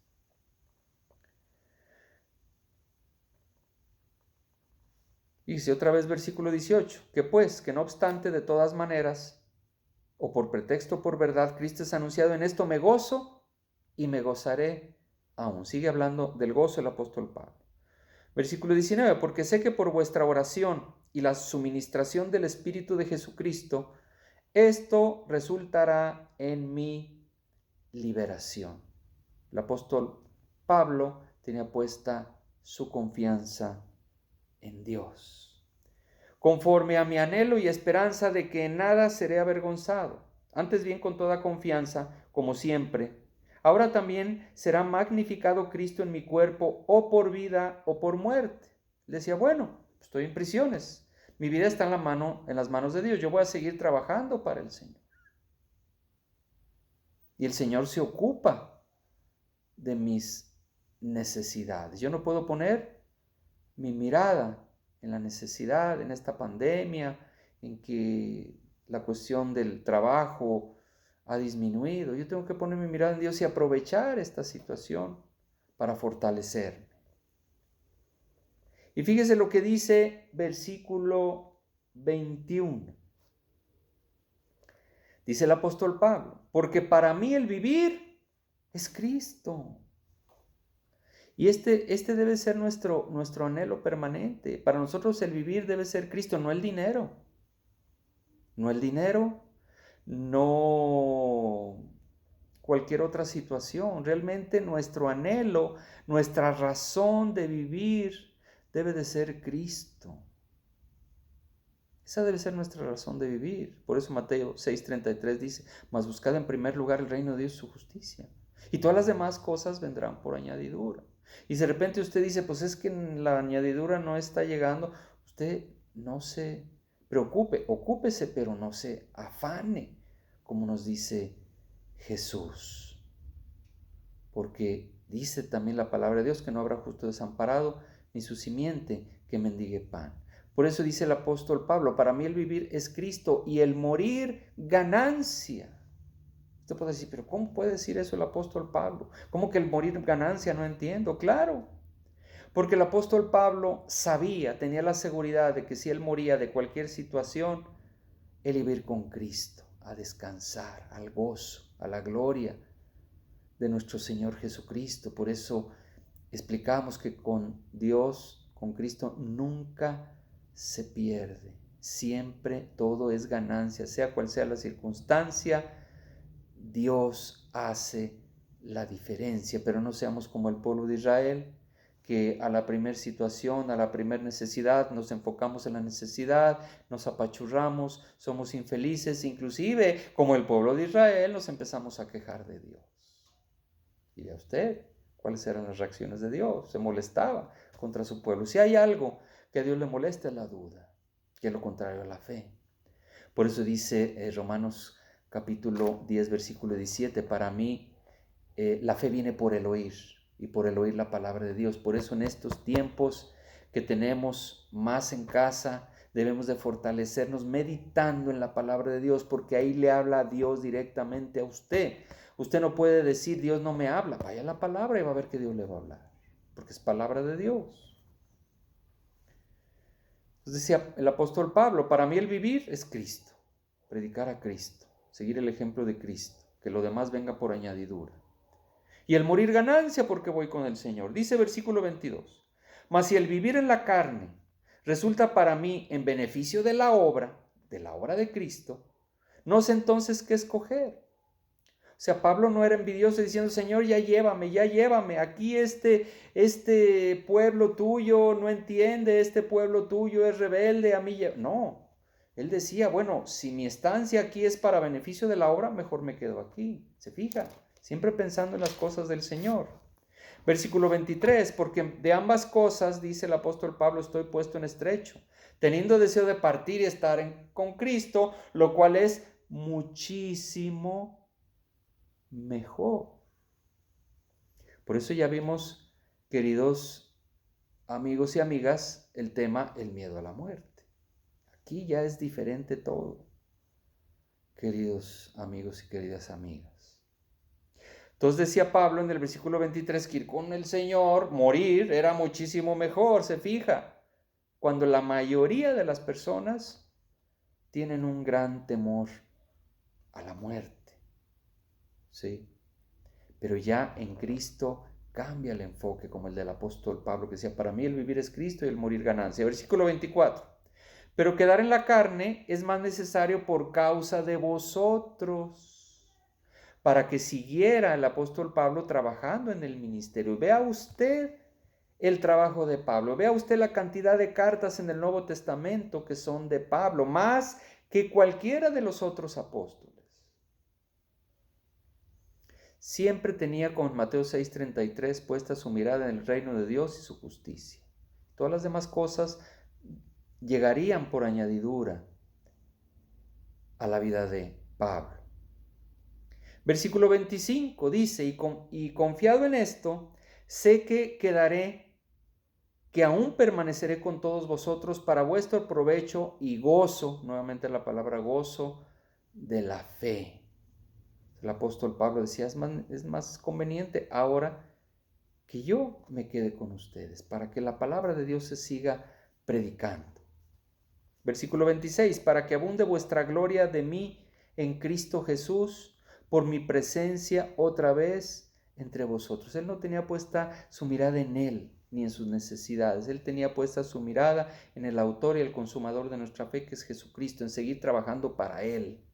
Y dice otra vez versículo 18, que pues, que no obstante, de todas maneras, o por pretexto o por verdad, Cristo es anunciado, en esto me gozo y me gozaré aún. Sigue hablando del gozo el apóstol Pablo. Versículo 19, porque sé que por vuestra oración y la suministración del Espíritu de Jesucristo, esto resultará en mi liberación. El apóstol Pablo tenía puesta su confianza en Dios. Conforme a mi anhelo y esperanza de que en nada seré avergonzado, antes bien con toda confianza, como siempre. Ahora también será magnificado Cristo en mi cuerpo, o por vida o por muerte. Le decía, bueno, estoy en prisiones, mi vida está en las manos de Dios, yo voy a seguir trabajando para el Señor. Y el Señor se ocupa de mis necesidades. Yo no puedo poner mi mirada en la necesidad, en esta pandemia, en que la cuestión del trabajo ha disminuido. Yo tengo que poner mi mirada en Dios y aprovechar esta situación para fortalecerme. Y fíjese lo que dice versículo 21. Dice el apóstol Pablo, porque para mí el vivir es Cristo. Y este debe ser nuestro anhelo permanente. Para nosotros el vivir debe ser Cristo, no el dinero. No el dinero, no cualquier otra situación. Realmente nuestro anhelo, nuestra razón de vivir debe de ser Cristo. Esa debe ser nuestra razón de vivir. Por eso Mateo 6:33 dice, mas buscad en primer lugar el reino de Dios y su justicia. Y todas las demás cosas vendrán por añadidura. Y si de repente usted dice, pues es que la añadidura no está llegando, usted no se preocupe, ocúpese, pero no se afane, como nos dice Jesús. Porque dice también la palabra de Dios que no habrá justo desamparado, ni su simiente que mendigue pan. Por eso dice el apóstol Pablo, para mí el vivir es Cristo y el morir ganancia. Usted puede decir, pero ¿cómo puede decir eso el apóstol Pablo? ¿Cómo que el morir ganancia? No entiendo. Claro, porque el apóstol Pablo sabía, tenía la seguridad de que si él moría de cualquier situación, él iba a ir con Cristo, a descansar, al gozo, a la gloria de nuestro Señor Jesucristo. Por eso explicamos que con Dios, con Cristo, nunca se pierde. Siempre todo es ganancia, sea cual sea la circunstancia. Dios hace la diferencia, pero no seamos como el pueblo de Israel, que a la primera situación, a la primera necesidad, nos enfocamos en la necesidad, nos apachurramos, somos infelices, inclusive como el pueblo de Israel nos empezamos a quejar de Dios. Y vea usted cuáles eran las reacciones de Dios, se molestaba contra su pueblo. Si hay algo que a Dios le molesta es la duda, que es lo contrario a la fe. Por eso dice Romanos capítulo 10, versículo 17, para mí la fe viene por el oír y por el oír la palabra de Dios. Por eso en estos tiempos que tenemos más en casa, debemos de fortalecernos meditando en la palabra de Dios, porque ahí le habla a Dios directamente a usted. Usted no puede decir, Dios no me habla. Vaya a la palabra y va a ver que Dios le va a hablar, porque es palabra de Dios. Entonces decía el apóstol Pablo, para mí el vivir es Cristo, predicar a Cristo, seguir el ejemplo de Cristo, que lo demás venga por añadidura. Y el morir ganancia porque voy con el Señor. Dice versículo 22, mas si el vivir en la carne resulta para mí en beneficio de la obra de Cristo, no sé entonces qué escoger. O sea, Pablo no era envidioso diciendo, Señor, ya llévame, aquí este pueblo tuyo no entiende, este pueblo tuyo es rebelde, a mí no. Él decía, bueno, si mi estancia aquí es para beneficio de la obra, mejor me quedo aquí. ¿Se fija? Siempre pensando en las cosas del Señor. Versículo 23, porque de ambas cosas, dice el apóstol Pablo, estoy puesto en estrecho, teniendo deseo de partir y estar con Cristo, lo cual es muchísimo mejor. Por eso ya vimos, queridos amigos y amigas, el tema, el miedo a la muerte. Aquí ya es diferente todo, queridos amigos y queridas amigas. Entonces decía Pablo en el versículo 23 que ir con el Señor, morir, era muchísimo mejor, se fija, cuando la mayoría de las personas tienen un gran temor a la muerte, ¿sí? Pero ya en Cristo cambia el enfoque, como el del apóstol Pablo, que decía, para mí el vivir es Cristo y el morir ganancia. Versículo 24. Pero quedar en la carne es más necesario por causa de vosotros, para que siguiera el apóstol Pablo trabajando en el ministerio. Vea usted el trabajo de Pablo, vea usted la cantidad de cartas en el Nuevo Testamento que son de Pablo, más que cualquiera de los otros apóstoles. Siempre tenía con Mateo 6:33 puesta su mirada en el reino de Dios y su justicia. Todas las demás cosas llegarían por añadidura a la vida de Pablo. Versículo 25 dice, y confiado en esto, sé que quedaré, que aún permaneceré con todos vosotros para vuestro provecho y gozo, nuevamente la palabra gozo, de la fe. El apóstol Pablo decía, es más conveniente ahora que yo me quede con ustedes, para que la palabra de Dios se siga predicando. Versículo 26, para que abunde vuestra gloria de mí en Cristo Jesús, por mi presencia otra vez entre vosotros. Él no tenía puesta su mirada en él, ni en sus necesidades. Él tenía puesta su mirada en el autor y el consumador de nuestra fe, que es Jesucristo, en seguir trabajando para él.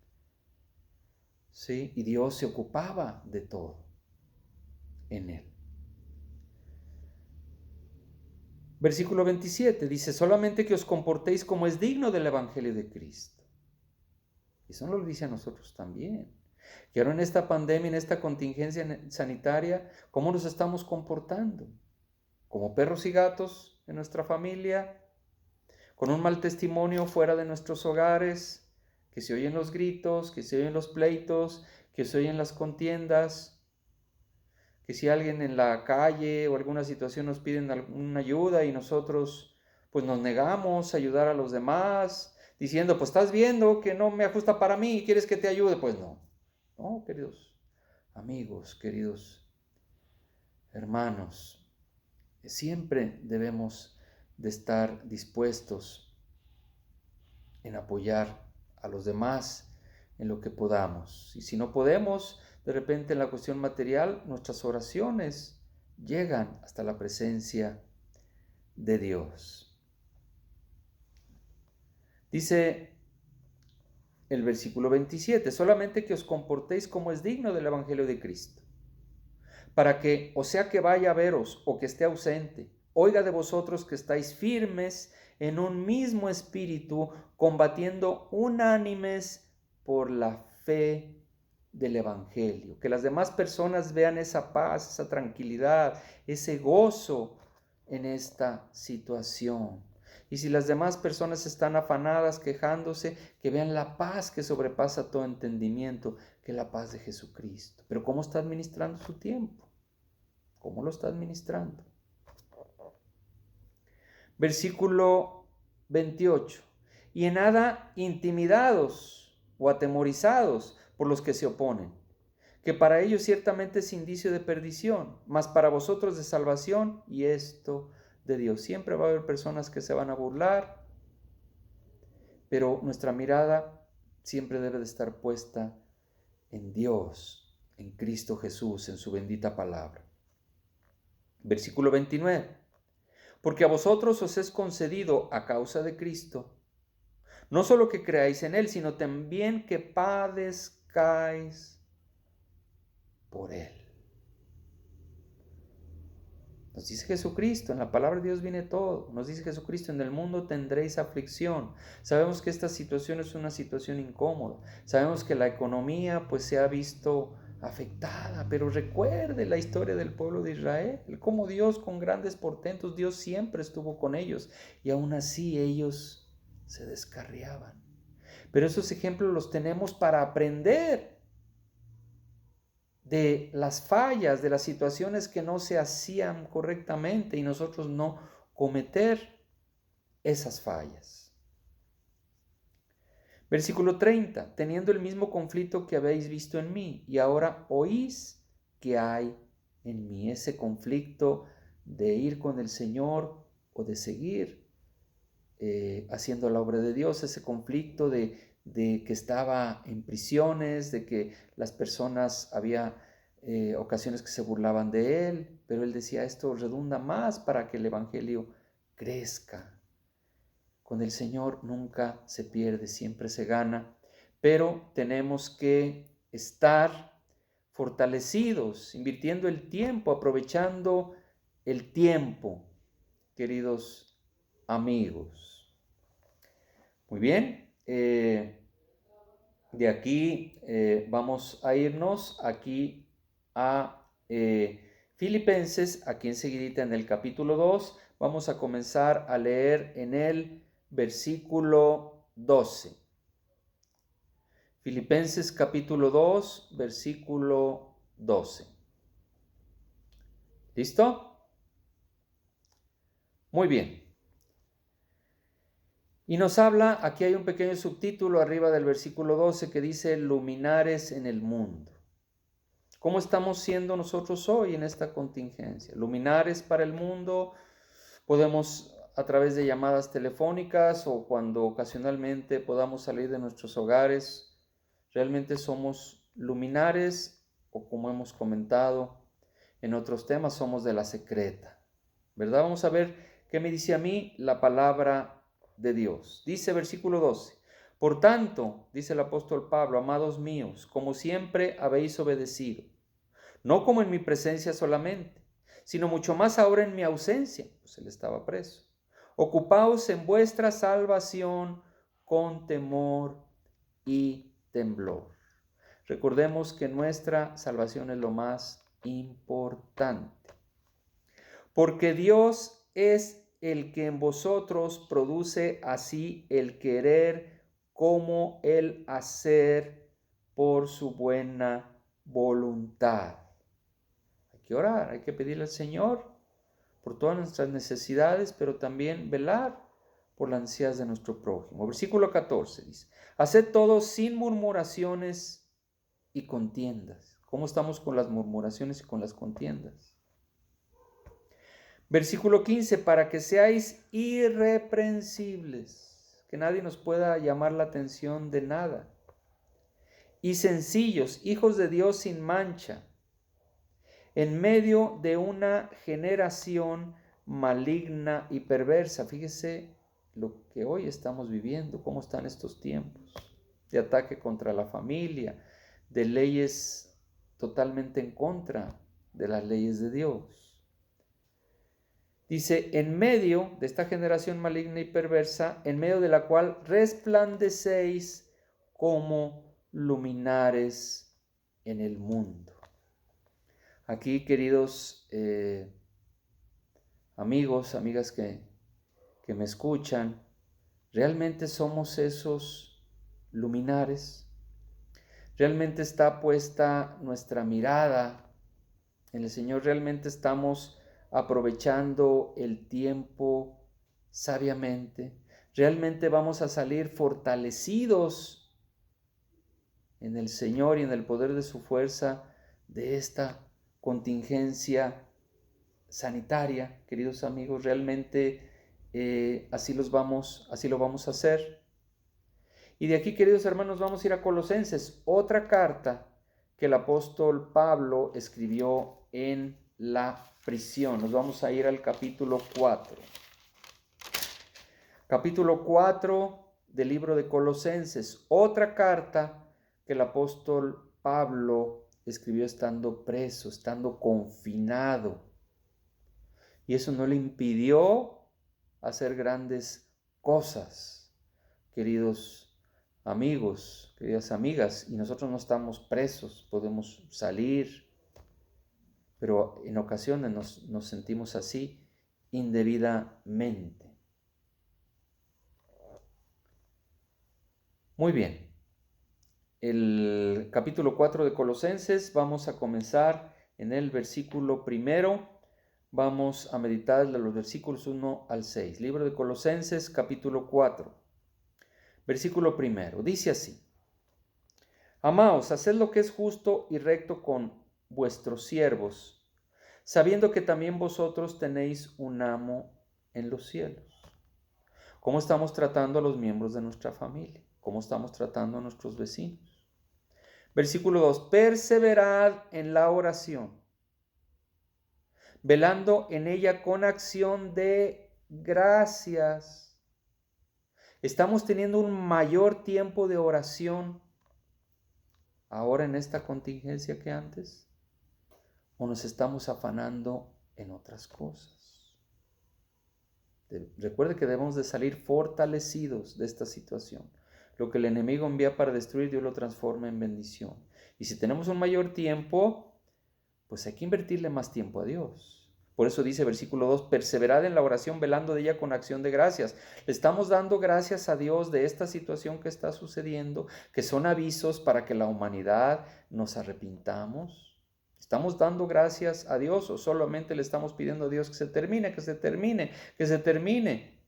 ¿Sí? Y Dios se ocupaba de todo en él. Versículo 27 dice, solamente que os comportéis como es digno del Evangelio de Cristo. Y eso nos lo dice a nosotros también. Que ahora en esta pandemia, en esta contingencia sanitaria, ¿cómo nos estamos comportando? Como perros y gatos en nuestra familia, con un mal testimonio fuera de nuestros hogares, que se oyen los gritos, que se oyen los pleitos, que se oyen las contiendas, que si alguien en la calle o alguna situación nos piden alguna ayuda y nosotros pues nos negamos a ayudar a los demás, diciendo, pues estás viendo que no me ajusta para mí y quieres que te ayude, pues no. No, queridos amigos, queridos hermanos, siempre debemos de estar dispuestos en apoyar a los demás en lo que podamos. Y si no podemos, de repente en la cuestión material, nuestras oraciones llegan hasta la presencia de Dios. Dice el versículo 27, solamente que os comportéis como es digno del Evangelio de Cristo, para que, o sea que vaya a veros o que esté ausente, oiga de vosotros que estáis firmes en un mismo espíritu, combatiendo unánimes por la fe del Evangelio. Que las demás personas vean esa paz, esa tranquilidad, ese gozo en esta situación. Y si las demás personas están afanadas, quejándose, que vean la paz que sobrepasa todo entendimiento, que es la paz de Jesucristo. Pero ¿cómo está administrando su tiempo? ¿Cómo lo está administrando? Versículo 28. Y en nada intimidados o atemorizados por los que se oponen, que para ellos ciertamente es indicio de perdición, mas para vosotros de salvación, y esto de Dios. Siempre va a haber personas que se van a burlar, pero nuestra mirada siempre debe de estar puesta en Dios, en Cristo Jesús, en su bendita palabra. Versículo 29. Porque a vosotros os es concedido a causa de Cristo, no solo que creáis en Él, sino también que padezcáis por Él. Nos dice Jesucristo, en la palabra de Dios viene todo. Nos dice Jesucristo, en el mundo tendréis aflicción. Sabemos que esta situación es una situación incómoda. Sabemos que la economía pues se ha visto afectada, pero recuerde la historia del pueblo de Israel, cómo Dios con grandes portentos, Dios siempre estuvo con ellos y aún así ellos se descarriaban. Pero esos ejemplos los tenemos para aprender de las fallas, de las situaciones que no se hacían correctamente y nosotros no cometer esas fallas. Versículo 30, teniendo el mismo conflicto que habéis visto en mí y ahora oís que hay en mí, ese conflicto de ir con el Señor o de seguir haciendo la obra de Dios, ese conflicto de que estaba en prisiones, de que las personas, había ocasiones que se burlaban de él, pero él decía, esto redunda más para que el Evangelio crezca. Con el Señor nunca se pierde, siempre se gana, pero tenemos que estar fortalecidos, invirtiendo el tiempo, aprovechando el tiempo, queridos amigos. Muy bien, de aquí vamos a irnos aquí a Filipenses, aquí enseguidita en el capítulo 2, vamos a comenzar a leer en el versículo 12. Filipenses capítulo 2, versículo 12. ¿Listo? Muy bien. Y nos habla, aquí hay un pequeño subtítulo arriba del versículo 12 que dice luminares en el mundo. ¿Cómo estamos siendo nosotros hoy en esta contingencia? Luminares para el mundo. Podemos a través de llamadas telefónicas o cuando ocasionalmente podamos salir de nuestros hogares. Realmente somos luminares o, como hemos comentado en otros temas, somos de la secreta, ¿verdad? Vamos a ver qué me dice a mí la palabra de Dios. Dice versículo 12. Por tanto, dice el apóstol Pablo, amados míos, como siempre habéis obedecido, no como en mi presencia solamente, sino mucho más ahora en mi ausencia, pues él estaba preso. Ocupaos en vuestra salvación con temor y temblor. Recordemos que nuestra salvación es lo más importante, porque Dios es el que en vosotros produce así el querer como el hacer por su buena voluntad. Hay que orar, hay que pedirle al Señor por todas nuestras necesidades, pero también velar por las necesidades de nuestro prójimo. Versículo 14 dice, haced todo sin murmuraciones y contiendas. ¿Cómo estamos con las murmuraciones y con las contiendas? Versículo 15, para que seáis irreprensibles, que nadie nos pueda llamar la atención de nada, y sencillos, hijos de Dios sin mancha, en medio de una generación maligna y perversa. Fíjese lo que hoy estamos viviendo, cómo están estos tiempos de ataque contra la familia, de leyes totalmente en contra de las leyes de Dios. Dice, en medio de esta generación maligna y perversa, en medio de la cual resplandecéis como luminares en el mundo. Aquí, queridos amigos, amigas que me escuchan, ¿realmente somos esos luminares? ¿Realmente está puesta nuestra mirada en el Señor? ¿Realmente estamos aprovechando el tiempo sabiamente? ¿Realmente vamos a salir fortalecidos en el Señor y en el poder de su fuerza de esta contingencia sanitaria, queridos amigos? ¿Realmente así lo vamos a hacer? Y de aquí, queridos hermanos, vamos a ir a Colosenses, otra carta que el apóstol Pablo escribió en la prisión. Nos vamos a ir al capítulo 4. Capítulo 4 del libro de Colosenses, otra carta que el apóstol Pablo escribió estando preso, estando confinado. Y eso no le impidió hacer grandes cosas, queridos amigos, queridas amigas. Y nosotros no estamos presos, podemos salir, pero en ocasiones nos sentimos así indebidamente. Muy bien. el capítulo 4 de Colosenses. Vamos a comenzar en el versículo primero. Vamos a meditar de los versículos 1 al 6. Libro de Colosenses, capítulo 4. Versículo primero. Dice así: Amaos, haced lo que es justo y recto con vuestros siervos, sabiendo que también vosotros tenéis un amo en los cielos. ¿Cómo estamos tratando a los miembros de nuestra familia? ¿Cómo estamos tratando a nuestros vecinos? Versículo 2: Perseverad en la oración, velando en ella con acción de gracias. ¿Estamos teniendo un mayor tiempo de oración ahora en esta contingencia que antes? ¿O nos estamos afanando en otras cosas? Recuerde que debemos de salir fortalecidos de esta situación. Lo que el enemigo envía para destruir, Dios lo transforma en bendición. Y si tenemos un mayor tiempo, pues hay que invertirle más tiempo a Dios. Por eso dice versículo 2, perseverad en la oración, velando de ella con acción de gracias. Le estamos dando gracias a Dios de esta situación que está sucediendo, que son avisos para que la humanidad nos arrepintamos. ¿Estamos dando gracias a Dios o solamente le estamos pidiendo a Dios que se termine, que se termine, que se termine?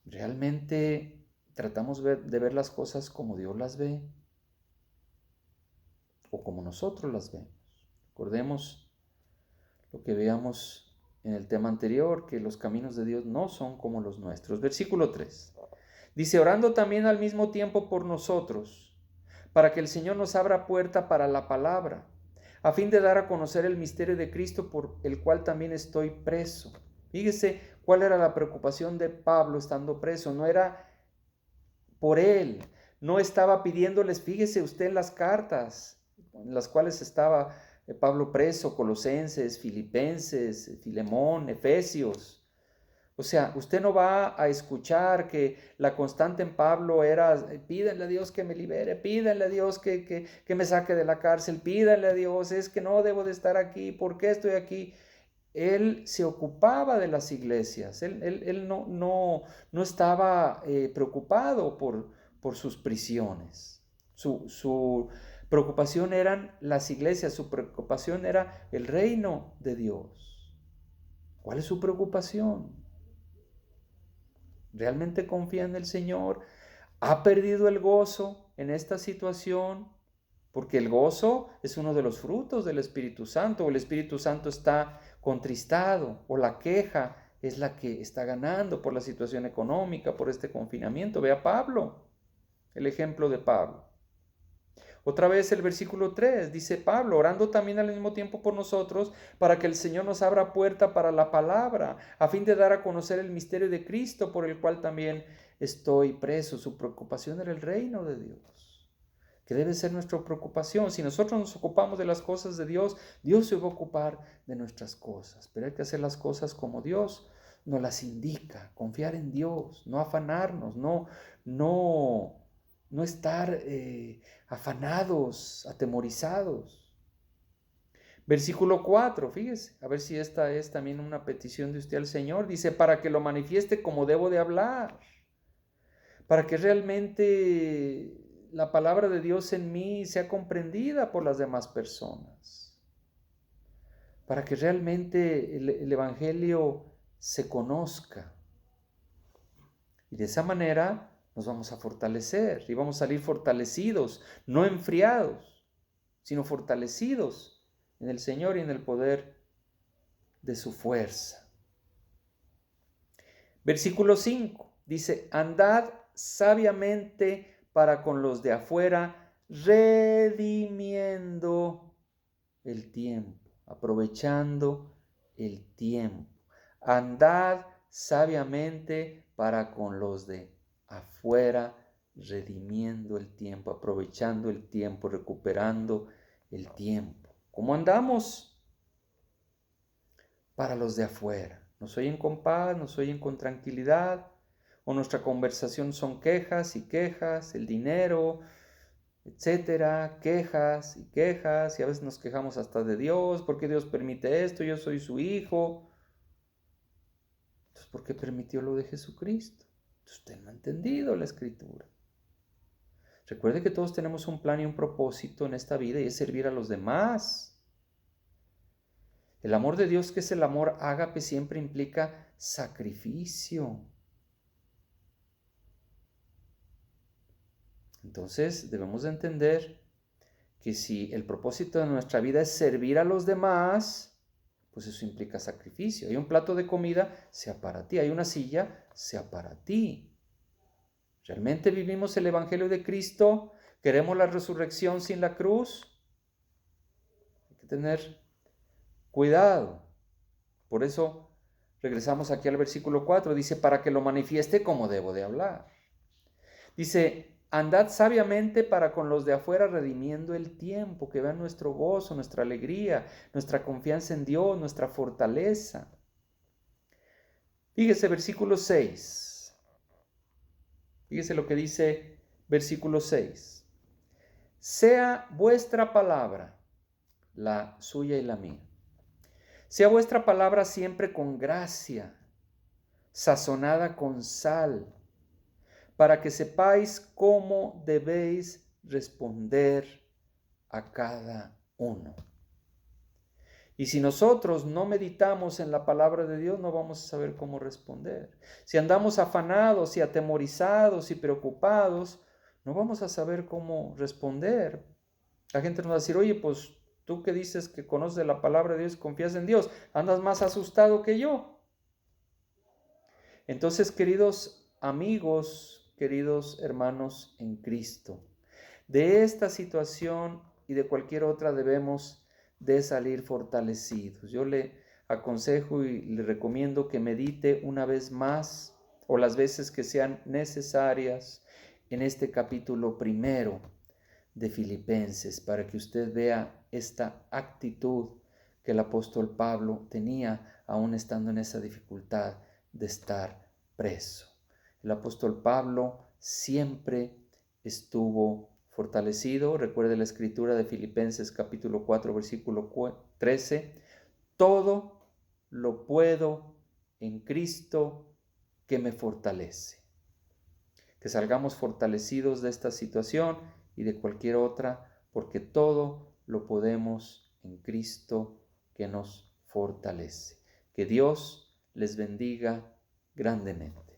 ¿Realmente tratamos de ver las cosas como Dios las ve o como nosotros las vemos? Recordemos lo que veamos en el tema anterior, que los caminos de Dios no son como los nuestros. Versículo 3. Dice, orando también al mismo tiempo por nosotros, para que el Señor nos abra puerta para la palabra, a fin de dar a conocer el misterio de Cristo, por el cual también estoy preso. Fíjese cuál era la preocupación de Pablo estando preso. No era por él, no estaba pidiéndoles, fíjese usted en las cartas en las cuales estaba Pablo preso, Colosenses, Filipenses, Filemón, Efesios. O sea, usted no va a escuchar que la constante en Pablo era, pídanle a Dios que me libere, pídanle a Dios que me saque de la cárcel, pídanle a Dios, es que no debo de estar aquí, ¿por qué estoy aquí? Él se ocupaba de las iglesias, él no estaba preocupado por sus prisiones. Su preocupación eran las iglesias, su preocupación era el reino de Dios. ¿Cuál es su preocupación? ¿Realmente confía en el Señor? ¿Ha perdido el gozo en esta situación? Porque el gozo es uno de los frutos del Espíritu Santo, o el Espíritu Santo está contristado, o la queja es la que está ganando por la situación económica, por este confinamiento. Vea Pablo, el ejemplo de Pablo. Otra vez el versículo 3, dice Pablo, orando también al mismo tiempo por nosotros, para que el Señor nos abra puerta para la palabra, a fin de dar a conocer el misterio de Cristo, por el cual también estoy preso. Su preocupación era el reino de Dios, que debe ser nuestra preocupación. Si nosotros nos ocupamos de las cosas de Dios, Dios se va a ocupar de nuestras cosas, pero hay que hacer las cosas como Dios nos las indica, confiar en Dios, no afanarnos, no estar afanados, atemorizados. Versículo 4, fíjese, a ver si esta es también una petición de usted al Señor. Dice, para que lo manifieste como debo de hablar, para que realmente la palabra de Dios en mí sea comprendida por las demás personas, para que realmente el Evangelio se conozca. Y de esa manera nos vamos a fortalecer y vamos a salir fortalecidos, no enfriados, sino fortalecidos en el Señor y en el poder de su fuerza. Versículo 5 dice, andad sabiamente para con los de afuera, redimiendo el tiempo, aprovechando el tiempo. Andad sabiamente para con los de afuera, redimiendo el tiempo, aprovechando el tiempo, recuperando el tiempo. ¿Cómo andamos? Para los de afuera. Nos oyen con paz, nos oyen con tranquilidad, o nuestra conversación son quejas y quejas, el dinero, etcétera, quejas y quejas, y a veces nos quejamos hasta de Dios, ¿por qué Dios permite esto? Yo soy su hijo. Entonces, ¿por qué permitió lo de Jesucristo? Usted no ha entendido la Escritura. Recuerde que todos tenemos un plan y un propósito en esta vida y es servir a los demás. El amor de Dios, que es el amor ágape, siempre implica sacrificio. Entonces debemos de entender que si el propósito de nuestra vida es servir a los demás, pues eso implica sacrificio. Hay un plato de comida, sea para ti. Hay una silla, sea para ti. ¿Realmente vivimos el Evangelio de Cristo? ¿Queremos la resurrección sin la cruz? Hay que tener cuidado. Por eso regresamos aquí al versículo 4. Dice, para que lo manifieste como debo de hablar. Dice, andad sabiamente para con los de afuera, redimiendo el tiempo, que vean nuestro gozo, nuestra alegría, nuestra confianza en Dios, nuestra fortaleza. Fíjese versículo 6. Fíjese lo que dice versículo 6. Sea vuestra palabra, la suya y la mía. Sea vuestra palabra siempre con gracia, sazonada con sal, para que sepáis cómo debéis responder a cada uno. Y si nosotros no meditamos en la palabra de Dios, no vamos a saber cómo responder. Si andamos afanados y atemorizados y preocupados, no vamos a saber cómo responder. La gente nos va a decir, oye, pues tú que dices que conoces la palabra de Dios, confías en Dios, andas más asustado que yo. Entonces, queridos amigos, queridos hermanos en Cristo, de esta situación y de cualquier otra debemos de salir fortalecidos. Yo le aconsejo y le recomiendo que medite una vez más o las veces que sean necesarias en este capítulo primero de Filipenses para que usted vea esta actitud que el apóstol Pablo tenía aún estando en esa dificultad de estar preso. El apóstol Pablo siempre estuvo fortalecido. Recuerde la escritura de Filipenses capítulo 4 versículo 13. Todo lo puedo en Cristo que me fortalece. Que salgamos fortalecidos de esta situación y de cualquier otra, porque todo lo podemos en Cristo que nos fortalece. Que Dios les bendiga grandemente.